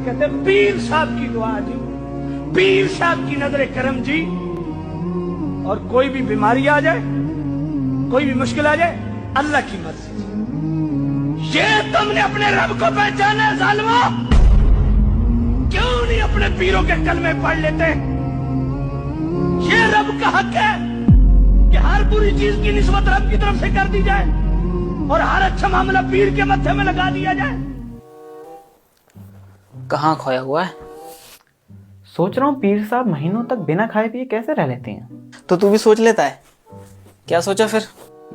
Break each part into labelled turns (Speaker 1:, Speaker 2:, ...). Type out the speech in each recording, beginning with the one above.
Speaker 1: कहते हैं पीर साहब की दुआ जी, पीर साहब की नजर करम जी, और कोई भी बीमारी आ जाए, कोई भी मुश्किल आ जाए, अल्लाह की मर्जी जी। ये तुमने अपने रब को पहचाना जालिमो? क्यों नहीं अपने पीरों के कलमे पढ़ लेते? ये रब का हक है कि हर बुरी चीज की निस्बत रब की तरफ से कर दी जाए और हर अच्छा मामला पीर के मत्थे में लगा दिया जाए।
Speaker 2: कहाँ खोया हुआ है?
Speaker 3: सोच रहा हूँ पीर साहब महीनों तक बिना खाए पिए कैसे रह लेते हैं।
Speaker 2: तो तू भी सोच लेता है? क्या सोचा फिर?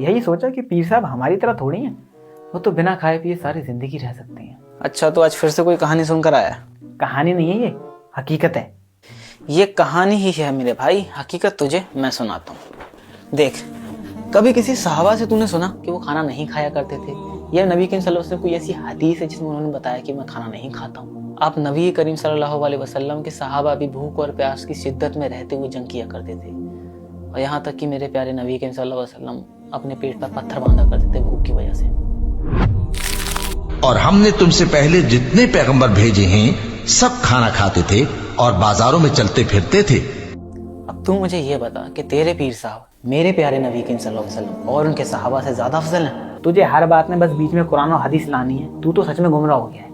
Speaker 3: यही सोचा कि पीर साहब हमारी तरह थोड़ी हैं, वो तो बिना खाए पिए सारी जिंदगी रह सकते हैं।
Speaker 2: अच्छा, तो आज फिर से कोई कहानी सुनकर आया?
Speaker 3: कहानी नहीं है, ये हकीकत है।
Speaker 2: ये कहानी ही है मेरे भाई, हकीकत तुझे मैं सुनाता हूँ। देख, कभी किसी सहाबा से तूने सुना कि वो खाना नहीं खाया करते थे, या नबी करीम सल्लल्लाहु अलैहि वसल्लम कोई ऐसी हदीस है जिसमें उन्होंने बताया कि मैं खाना नहीं खाता हूँ? आप नबी करीम सल्लल्लाहु अलैहि वसल्लम के सहाबा भी भूख और प्यास की शिद्दत में रहते हुए जंग किया करते थे, और यहाँ तक कि मेरे प्यारे नबी करीम सल्लल्लाहु अलैहि वसल्लम अपने पेट पर पत्थर बांधा करते थे भूख की वजह से।
Speaker 4: और हमने तुमसे पहले जितने पैगंबर भेजे हैं सब खाना खाते थे और बाजारों में चलते फिरते थे।
Speaker 2: अब तू मुझे ये बता कि तेरे पीर साहब मेरे प्यारे नबी करीम सल्लल्लाहु अलैहि वसल्लम और उनके सहाबा से ज्यादा अफजल हैं?
Speaker 3: तुझे हर बात में बस बीच में कुरान और हदीस लानी है, तू तो सच में गुमराह हो गया है।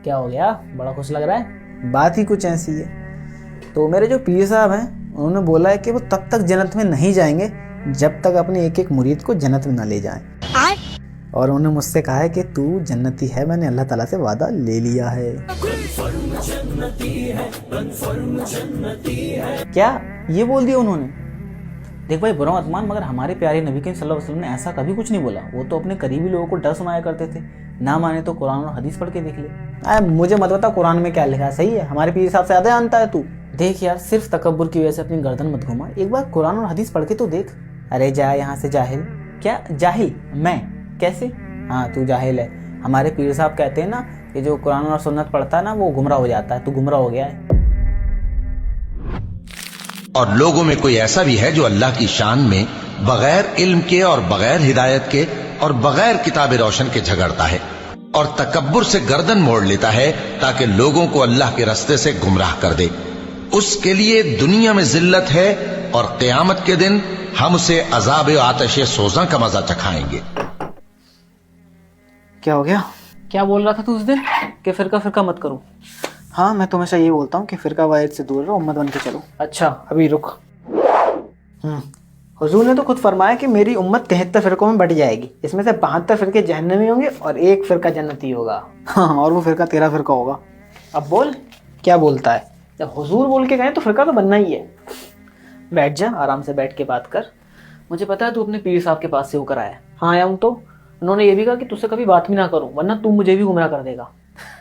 Speaker 2: क्या हो गया, बड़ा खुश लग रहा है?
Speaker 5: बात ही कुछ ऐसी है। तो मेरे जो पीर साहब हैं उन्होंने बोला है कि वो तब तक जन्नत में नहीं जाएंगे जब तक अपने एक एक मुरीद को जन्नत में ना ले जाएं। और उन्होंने मुझसे कहा है कि तू जन्नती है, मैंने अल्लाह ताला से वादा ले लिया है।
Speaker 2: क्या ये बोल दिया उन्होंने? देख भाई, बुरा मत मान, मगर हमारे प्यारे नबी करीम सल्लल्लाहु अलैहि वसल्लम ने ऐसा कभी कुछ नहीं बोला। वो तो अपने करीबी लोगों को डर सुनाया करते थे। ना माने तो कुरान और हदीस पढ़ के देख ले।
Speaker 5: मुझे मत बता कुरान में क्या लिखा है, सही है? हमारे पीर साहब से ज्यादा जानता है तू।
Speaker 2: देख यार, सिर्फ तकब्बुर की वजह से अपनी गर्दन मत घुमा, एक बार कुरान और हदीस पढ़ के तो देख।
Speaker 5: अरे जा यहाँ से जाहिल।
Speaker 2: क्या जाहिल? मैं कैसे?
Speaker 5: हाँ तू जाहिल है। हमारे पीर साहब कहते हैं ना कि जो कुरान और सुन्नत पढ़ता है ना वो गुमराह हो जाता है। तू गुमराह हो गया है।
Speaker 4: और लोगों में कोई ऐसा भी है जो अल्लाह की शान में बगैर इल्म के और बगैर हिदायत के और बगैर किताब रोशन के झगड़ता है और तकब्बुर से गर्दन मोड़ लेता है ताकि लोगों को अल्लाह के रास्ते से गुमराह कर दे। उसके लिए दुनिया में जिल्लत है और क़यामत के दिन हम उसे अज़ाब आतिश सोज़ा का मजा चखाएंगे।
Speaker 5: क्या हो गया?
Speaker 2: क्या बोल रहा था तू उस दिन कि फिरका फिरका मत करूं?
Speaker 5: हाँ मैं तो हमेशा यही बोलता हूँ कि फिरका वाहिद से दूर रहो, उम्मत बन के चलो।
Speaker 2: अच्छा, अभी रुक।
Speaker 5: हुजूर ने तो खुद फरमाया कि मेरी उम्मत 73 फिरकों में बट जाएगी, इसमें से 72 फिरके जहन्नमी होंगे और एक फिरका जन्नती होगा। हाँ, और वो फिरका तेरा फिरका होगा।
Speaker 2: अब बोल,
Speaker 5: क्या बोलता है?
Speaker 2: जब हुजूर बोल के गए तो फिरका तो बनना ही है। बैठ जा, आराम से बैठ के बात कर। मुझे पता है तू अपने पीर साहब के पास से होकर आया।
Speaker 5: हाँ आया हूँ। तो
Speaker 2: उन्होंने ये भी कहा कि तुझसे कभी बात भी ना करूं वरना तू मुझे भी गुमराह कर देगा।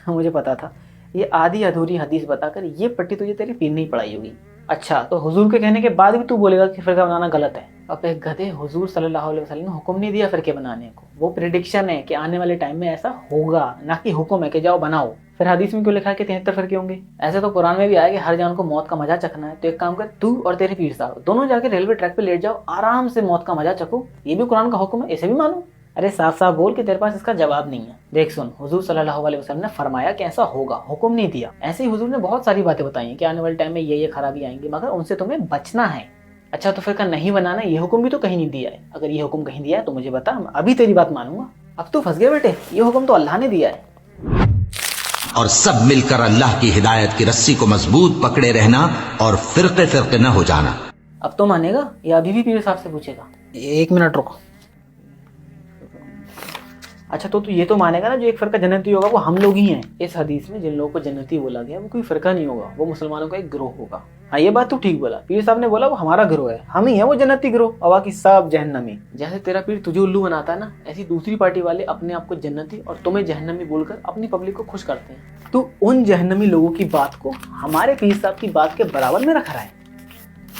Speaker 5: मुझे पता था।
Speaker 2: ये आधी अधूरी हदीस बताकर ये पट्टी तुझे तेरे पीर नहीं पढ़ाई होगी। अच्छा, तो हुजूर के कहने के बाद भी तू बोलेगा कि फिरका बनाना गलत है? अब एक गधे, हुजूर सल्लल्लाहु अलैहि वसल्लम ने हुक्म नहीं दिया फिरके बनाने को। वो प्रेडिक्शन है कि आने वाले टाइम में ऐसा होगा, ना कि हुक्म है कि जाओ बनाओ। फिर हदीस में क्यों लिखा है कि 73 फिरके होंगे? ऐसे तो कुरान में भी आया कि हर जान को मौत का मजा चखना है। तो एक काम कर, तू और तेरे पीर साहब दोनों जाके रेलवे ट्रैक पे लेट जाओ, आराम से मौत का मजा चखो। ये भी कुरान का हुक्म है, इसे भी मानो। अरे साफ साफ बोल कि तेरे पास इसका जवाब नहीं है। देख सुन, हुजूर सल्लल्लाहु अलैहि वसल्लम ने फरमाया कि ऐसा होगा, हुक्म नहीं दिया। ऐसे ही हुजूर ने बहुत सारी बातें बताई हैं कि आने वाले टाइम में ये खराबी आएंगी, मगर उनसे तुम्हें बचना है। अच्छा, तो फिर नहीं बनाना, ये हुक्म भी तो कहीं नहीं दिया है। अगर ये हुक्म कहीं दिया है तो मुझे बता, मैं अभी तेरी बात मानूंगा। अब तो फंस गया बेटे, ये हुक्म तो अल्लाह ने दिया है।
Speaker 4: और सब मिलकर अल्लाह की हिदायत की रस्सी को मजबूत पकड़े रहना और फिरके फिरके न हो जाना।
Speaker 2: अब तो मानेगा या अभी भी पीर साहब से पूछेगा?
Speaker 5: 1 मिनट रुको।
Speaker 2: अच्छा, तो तू ये तो मानेगा ना जो एक फिरका जन्नती होगा वो हम लोग ही हैं। इस हदीस में जिन लोगों को जन्नती बोला गया वो कोई फिरका नहीं होगा, वो मुसलमानों का एक गिरोह होगा। हाँ, ये बात तू ठीक बोला। पीर साहब ने बोला वो हमारा गिरोह है, हम ही है वो जन्नती गिरोह, और बाकी सब जहन्नमी। जैसे तेरा पीर तुझे उल्लू बनाता है ना, ऐसी दूसरी पार्टी वाले अपने आप को जन्नती और तुम्हें जहन्नमी बोलकर अपनी पब्लिक को खुश करते हैं। तो उन जहन्नमी लोगों की बात को हमारे पीर साहब की बात के बराबर में रखा है।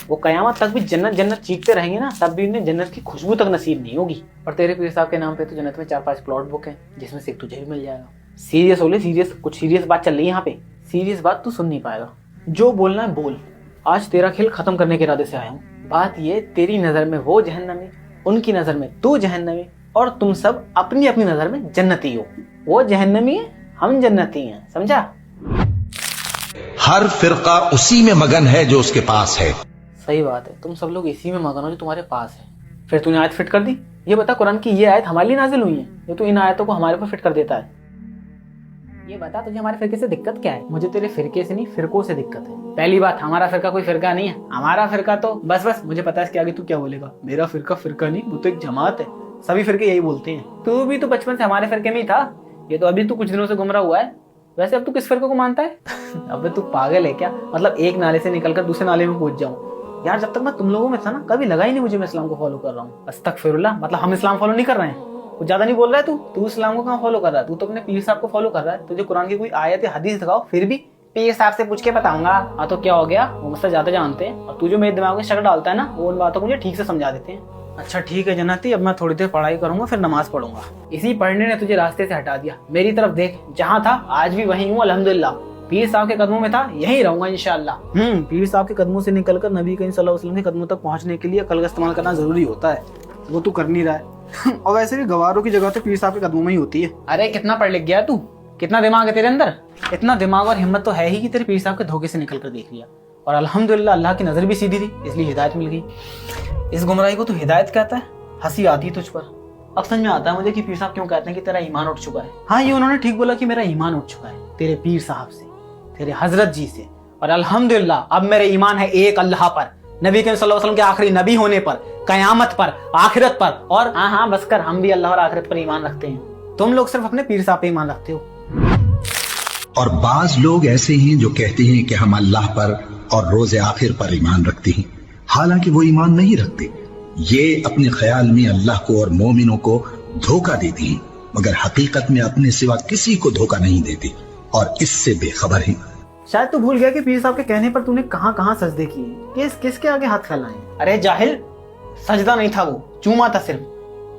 Speaker 2: वो कयामत तक भी जन्नत जन्नत चीखते रहेंगे ना, तब भी उन्हें जन्नत की खुशबू तक नसीब नहीं होगी। और तेरे पीर साहब के नाम पे तो जन्नत में 4-5 प्लॉट बुक हैं, जिसमें से एक तुझे भी मिल जाएगा। सीरियस हो ले, सीरियस। कुछ सीरियस बात चल रही है यहाँ पे। सीरियस बात तू सुन नहीं पाएगा, जो बोलना है बोल। आज तेरा खेल खत्म करने के इरादे से आया हूँ। बात ये, तेरी नजर में वो जहन्नमी, उनकी नजर में तू जहन्नमी, اور تم سب اپنی اپنی نظر میں جنتی ہو. وہ جہنمی ہے, ہم جنتی ہیں, سمجھا؟
Speaker 4: हर फिरका उसी में मगन है जो उसके पास है.
Speaker 2: صحیح بات ہے, تم سب لوگ اسی میں مگن ہو جو تمہارے پاس ہے. پھر تو نے آیت فٹ کر دی. یہ بتا قرآن کی یہ آیت ہمارے لیے نازل ہوئی ہے جو تو ان آیتوں کو ہمارے پر فٹ کر دیتا ہے. یہ بتا تجھے ہمارے فرقے سے دقت کیا ہے؟ مجھے تیرے فرقے سے نہیں, فرقوں سے دقت ہے. پہلی بات, ہمارا فرقہ کوئی فرقہ نہیں ہے. ہمارا فرقہ تو بس مجھے پتا ہے اس کے آگے تو کیا بولے گا. میرا فرقہ فرقہ نہیں, وہ تو ایک جماعت ہے. سبھی فرقے یہی بولتے ہیں. تو بھی تو بچپن سے ہمارے فرقے میں ہی تھا. یہ تو ابھی تو کچھ دنوں سے گمراہ ہوا ہے. ویسے اب تو کس فرقے کو مانتا ہے؟ اب تو پاگل ہے کیا؟ مطلب ایک نالے سے نکل کر دوسرے نالے میں پہنچ جاؤں. یار جب تک میں تم لوگوں میں تھا نا, کبھی لگا ہی نہیں مجھے میں اسلام کو فالو کر رہا ہوں. استغفراللہ, مطلب ہم اسلام فالو نہیں کر رہے ہیں. کچھ زیادہ نہیں بول رہا ہے تو اسلام کو کہاں فالو کر رہا ہے؟ تو اپنے پیر صاحب کو فالو کر رہا ہے. تجھے قرآن کی کوئی آیت یا حدیث دکھاؤ, پھر بھی پیر صاحب سے پوچھ کے بتاؤں گا. ہاں تو کیا ہو گیا, وہ مجھ سے زیادہ جانتے ہیں, اور تو جو میرے دماغ میں شک ڈالتا ہے نا, وہ ان باتوں کو مجھے ٹھیک سے سمجھا دیتے ہیں. اچھا ٹھیک ہے جنتی, اب میں تھوڑی دیر پڑھائی کروں گا, پھر نماز پڑھوں گا. اسی پڑھنے نے تجھے راستے سے ہٹا دیا. میری طرف دیکھ, جہاں تھا آج بھی وہیں ہوں الحمدللہ. پیر صاحب کے قدموں میں تھا, یہیں رہوں گا انشاءاللہ. پیر صاحب کے قدموں سے نکل کر نبی کریم صلی اللہ علیہ وسلم کے قدموں تک پہنچنے کے لیے عقل کا استعمال کرنا ضروری ہوتا ہے. وہ تو کر نہیں رہا ہے. اور ویسے بھی گواروں کی جگہ تو پیر صاحب کے قدموں میں ہی ہوتی ہے. ارے کتنا پڑھ لکھ گیا تو, کتنا دماغ ہے تیرے اندر. اتنا دماغ اور ہمت تو ہے ہی کہ تیرے پیر صاحب کے دھوکے سے نکل کر دیکھ لیا. اور الحمدللہ اللہ کی نظر بھی سیدھی تھی, اس لیے ہدایت مل گئی. اس گمراہی کو تو ہدایت کہتا ہے. ہنسی آتی تجھ پر. اب سمجھ میں آتا ہے مجھے کہ پیر صاحب کیوں کہتے ہیں کہ تیرا ایمان اٹھ چکا ہے. ہاں یہ انہوں نے ٹھیک بولا کہ میرا ایمان اٹھ چکا ہے, تیرے پیر صاحب سے, تیرے حضرت جی سے. اور الحمدللہ اب میرا ایمان ہے ایک اللہ پر, نبی کریم صلی اللہ علیہ وسلم کے آخری نبی ہونے پر, قیامت پر, آخرت پر. اور ہاں بس کر, ہم بھی اللہ اور آخرت پر ایمان رکھتے ہیں. تم لوگ صرف اپنے پیر صاحب پہ ایمان رکھتے ہو.
Speaker 4: اور بعض لوگ ایسے ہیں جو کہتے ہیں کہ ہم اللہ پر اور روز آخر پر ایمان رکھتے ہیں, حالانکہ وہ ایمان نہیں رکھتے. یہ اپنے خیال میں اللہ کو اور مومنوں کو دھوکہ دیتے ہیں, مگر حقیقت میں اپنے سوا کسی کو دھوکہ نہیں دیتے اور اس سے بے خبر ہیں.
Speaker 2: شاید تو بھول گیا کہ پیر صاحب کے کہنے پر تو نے کہاں کہاں سجدے کیے, کس کے آگے ہاتھ پھیلائے. ارے جاہل, سجدہ نہیں تھا وہ, چوما تھا صرف,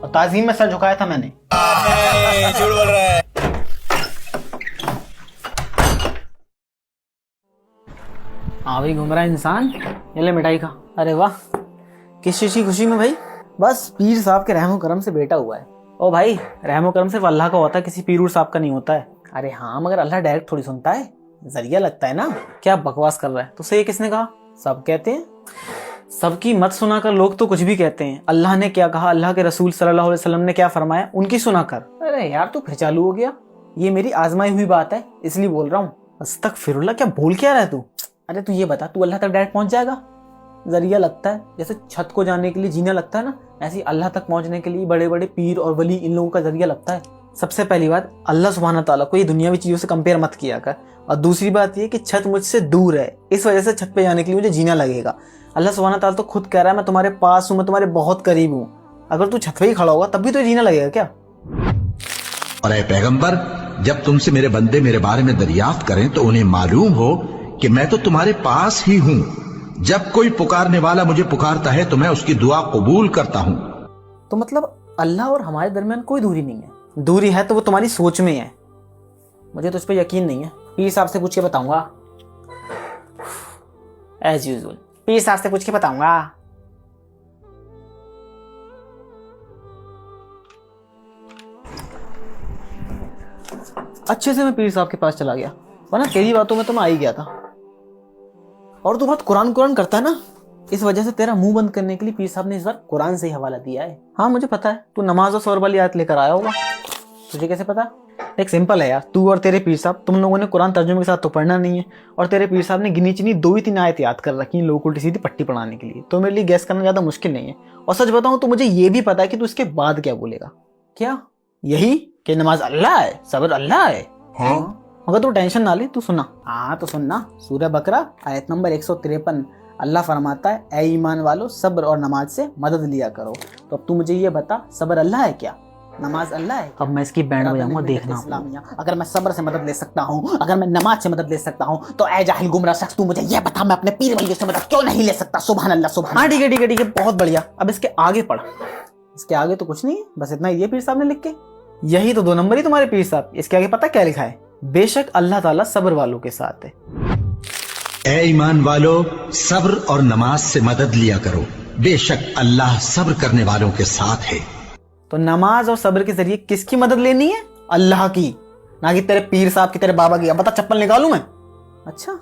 Speaker 2: اور تعظیم میں سر جھکایا تھا میں نے. ہاں بھائی گمراہ انسان, یہ لے مٹائی کا. ارے واہ, کس چیز کی خوشی میں بھائی؟ بس پیر صاحب کے رحم و کرم سے بیٹا ہوا ہے. او بھائی رحم و کرم صرف اللہ کا ہوتا ہے, کسی پیر صاحب کا نہیں ہوتا ہے. ارے ہاں مگر اللہ ڈائریکٹ تھوڑی سنتا ہے, ذریعہ لگتا ہے نا. کیا بکواس کر رہا ہے, تو سے یہ کس نے کہا؟ سب کہتے ہیں. سب کی مت سنا کر لوگ تو کچھ بھی کہتے ہیں. اللہ نے کیا کہا, اللہ کے رسول صلی اللہ علیہ وسلم نے کیا فرمایا, ان کی سنا کر. ارے یار تو پھر چالو ہو گیا. یہ میری آزمائی ہوئی بات ہے, اس لیے بول رہا ہوں. استغفراللہ, کیا بول کیا رہا ہے تو؟ ارے تو یہ بتا, تو اللہ تک ڈائریکٹ پہنچ جائے گا؟ ذریعہ لگتا ہے. جیسے چھت کو جانے کے لیے جینا لگتا ہے نا, ایسے اللہ تک پہنچنے کے لیے بڑے بڑے پیر اور ولی, ان لوگوں کا ذریعہ لگتا ہے. سب سے پہلی بات, اللہ سبحانہ تعالیٰ کو یہ دنیاوی چیزوں سے کمپیئر مت کیا کر. اور دوسری بات یہ کہ چھت مجھ سے دور ہے, اس وجہ سے چھت پہ جانے کے لیے مجھے جینا لگے گا. اللہ سبحانہ تعالیٰ تو خود کہہ رہا ہے میں تمہارے پاس ہوں, میں تمہارے بہت قریب ہوں. اگر تو چھت پہ ہی کھڑا ہوگا تب بھی تو جینا لگے گا کیا؟
Speaker 4: اور اے پیغمبر, جب تم سے میرے بندے میرے بارے میں دریافت کریں تو انہیں معلوم ہو کہ میں تو تمہارے پاس ہی ہوں. جب کوئی پکارنے والا مجھے پکارتا ہے تو میں اس کی دعا قبول کرتا ہوں.
Speaker 2: تو مطلب اللہ اور ہمارے درمیان کوئی دوری نہیں ہے. دوری ہے تو وہ تمہاری سوچ میں ہے. مجھے تو اس پہ یقین نہیں ہے. پیر صاحب سے پوچھ کے بتاؤں گا, ایز یوزول. پیر صاحب سے پوچھ کے بتاؤں گا. اچھے سے میں پیر صاحب کے پاس چلا گیا, ورنہ تیری باتوں میں تو میں آ ہی گیا تھا. اور تو بہت قرآن کرتا ہے نا, اس وجہ سے تیرا منہ بند کرنے کے لیے پیر صاحب نے اس بار قرآن سے ہی حوالہ دیا ہے. ہاں مجھے پتا ہے, تو نماز اور سور والی آیت لے کر آیا ہوگا. تجھے کیسے پتا؟ ایک سمپل ہے یار, تو اور تیرے پیر صاحب, تم لوگوں نے قرآن ترجمے کے ساتھ تو پڑھنا نہیں ہے, اور تیرے پیر صاحب نے گنی چنی 2 ہی 3 آیت یاد کر رکھی ہیں لوگوں کو سیدھی پٹی پڑھانے کے لیے. تو میرے لیے گیس کرنا زیادہ مشکل نہیں ہے. اور سچ بتاؤں تو مجھے یہ بھی پتا ہے کہ تو اس کے بعد کیا بولے گا. کیا؟ یہی کہ نماز اللہ ہے, صبر اللہ ہے. ہاں مگر تو ٹینشن نہ لے, تو سنا. ہاں تو سننا, سورہ بقرہ آیت نمبر 153. اللہ فرماتا ہے اے ایمان والو صبر اور نماز سے مدد لیا کرو. تو اب تو مجھے یہ بتا, صبر اللہ ہے کیا, نماز اللہ ہے؟ اب میں اس کی بینڈ بجاؤں گا, دیکھنا. اگر میں صبر سے مدد لے سکتا ہوں, اگر میں نماز سے مدد لے سکتا ہوں, تو اے جاہل گمراہ شخص, تو مجھے یہ بتا میں اپنے پیر ولیوں سے مدد کیوں نہیں لے سکتا؟ سبحان اللہ سبحان. ہاں ٹھیک ہے, بہت بڑھیا. اب اس کے آگے پڑھ. اس کے آگے تو کچھ نہیں ہے, بس اتنا یہ پیر صاحب نے لکھ کے, یہی تو 2 نمبر ہی تمہارے پیر صاحب. اس کے آگے پتہ کیا لکھا ہے؟ بے شک اللہ تعالیٰ صبر والوں کے ساتھ ہے.
Speaker 4: اے ایمان والو, صبر اور نماز سے مدد لیا کرو, بے شک اللہ صبر کرنے والوں کے ساتھ ہے.
Speaker 5: तो नमाज और सब्र के जरिए किसकी मदद लेनी है? अल्लाह की, ना कि तेरे पीर साहब की, तेरे बाबा की। अब बता चप्पल निकालूं मैं? अच्छा